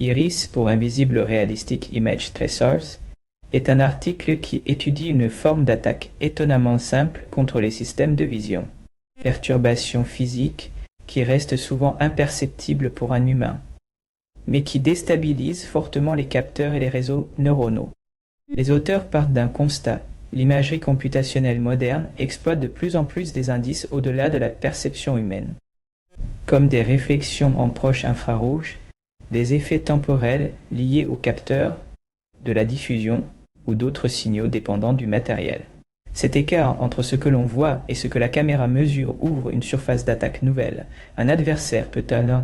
Iris pour Invisible Realistic Image Tracers est un article qui étudie une forme d'attaque étonnamment simple contre les systèmes de vision. Perturbation physique qui reste souvent imperceptible pour un humain, mais qui déstabilise fortement les capteurs et les réseaux neuronaux. Les auteurs partent d'un constat. L'imagerie computationnelle moderne exploite de plus en plus des indices au-delà de la perception humaine, comme des réflexions en proche infrarouge, des effets temporels liés aux capteurs, de la diffusion ou d'autres signaux dépendant du matériel. Cet écart entre ce que l'on voit et ce que la caméra mesure ouvre une surface d'attaque nouvelle. Un adversaire peut alors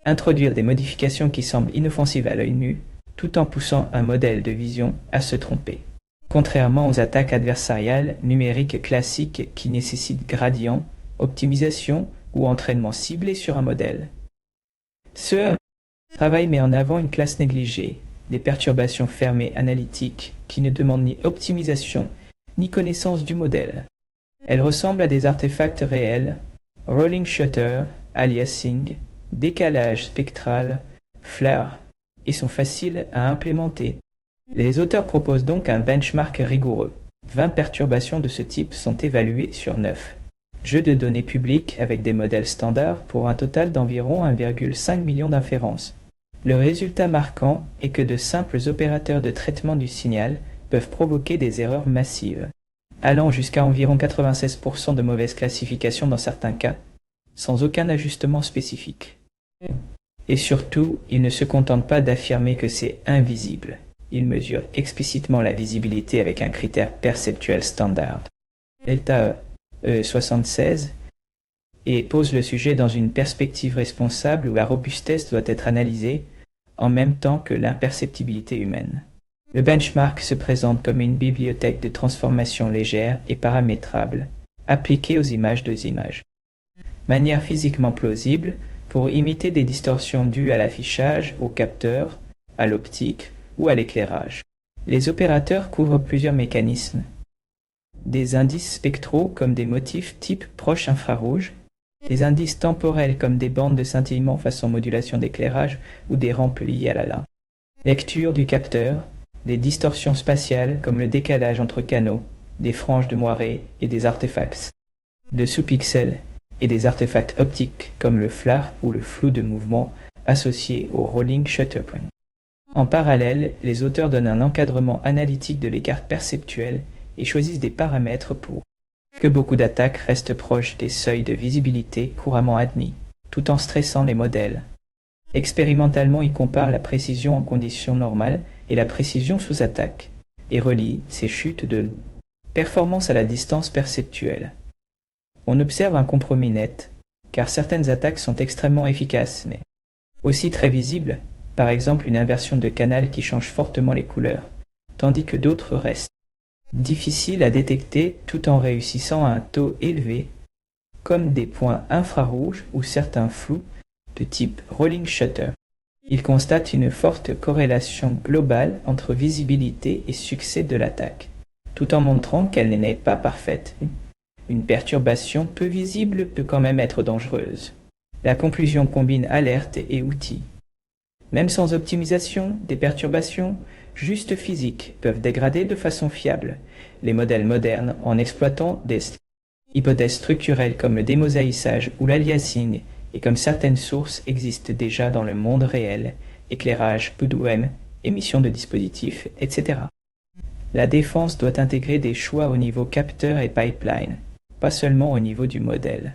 introduire des modifications qui semblent inoffensives à l'œil nu, tout en poussant un modèle de vision à se tromper. Contrairement aux attaques adversariales numériques classiques qui nécessitent gradient, optimisation ou entraînement ciblé sur un modèle. Ce travail met en avant une classe négligée, des perturbations fermées analytiques qui ne demandent ni optimisation ni connaissance du modèle. Elles ressemblent à des artefacts réels, rolling shutter, aliasing, décalage spectral, flare, et sont faciles à implémenter. Les auteurs proposent donc un benchmark rigoureux. 20 perturbations de ce type sont évaluées sur 9. Jeux de données publics avec des modèles standards pour un total d'environ 1,5 million d'inférences. Le résultat marquant est que de simples opérateurs de traitement du signal peuvent provoquer des erreurs massives, allant jusqu'à environ 96% de mauvaise classification dans certains cas, sans aucun ajustement spécifique. Et surtout, ils ne se contentent pas d'affirmer que c'est invisible. Ils mesurent explicitement la visibilité avec un critère perceptuel standard, delta E76, et pose le sujet dans une perspective responsable où la robustesse doit être analysée en même temps que l'imperceptibilité humaine. Le benchmark se présente comme une bibliothèque de transformation légère et paramétrable, appliquée aux images de images. Manière physiquement plausible pour imiter des distorsions dues à l'affichage, au capteur, à l'optique ou à l'éclairage. Les opérateurs couvrent plusieurs mécanismes. Des indices spectraux comme des motifs type proche infrarouge, des indices temporels comme des bandes de scintillement façon modulation d'éclairage ou des rampes liées à la lampe. Lecture du capteur, des distorsions spatiales comme le décalage entre canaux, des franges de moiré et des artefacts de sous-pixels et des artefacts optiques comme le flare ou le flou de mouvement associé au rolling shutter point. En parallèle, les auteurs donnent un encadrement analytique de l'écart perceptuel et choisissent des paramètres pour que beaucoup d'attaques restent proches des seuils de visibilité couramment admis, tout en stressant les modèles. Expérimentalement, ils comparent la précision en conditions normales et la précision sous attaque, et relient ces chutes de performance à la distance perceptuelle. On observe un compromis net, car certaines attaques sont extrêmement efficaces, mais aussi très visibles, par exemple une inversion de canal qui change fortement les couleurs, tandis que d'autres restent difficiles à détecter tout en réussissant à un taux élevé, comme des points infrarouges ou certains flous de type rolling shutter. Il constate une forte corrélation globale entre visibilité et succès de l'attaque, tout en montrant qu'elle n'est pas parfaite. Une perturbation peu visible peut quand même être dangereuse. La conclusion combine alerte et outils. Même sans optimisation, des perturbations juste physiques peuvent dégrader de façon fiable les modèles modernes en exploitant des hypothèses structurelles comme le démosaïsage ou l'aliasing et comme certaines sources existent déjà dans le monde réel, éclairage, PUDOM, émission de dispositifs, etc. La défense doit intégrer des choix au niveau capteur et pipeline, pas seulement au niveau du modèle.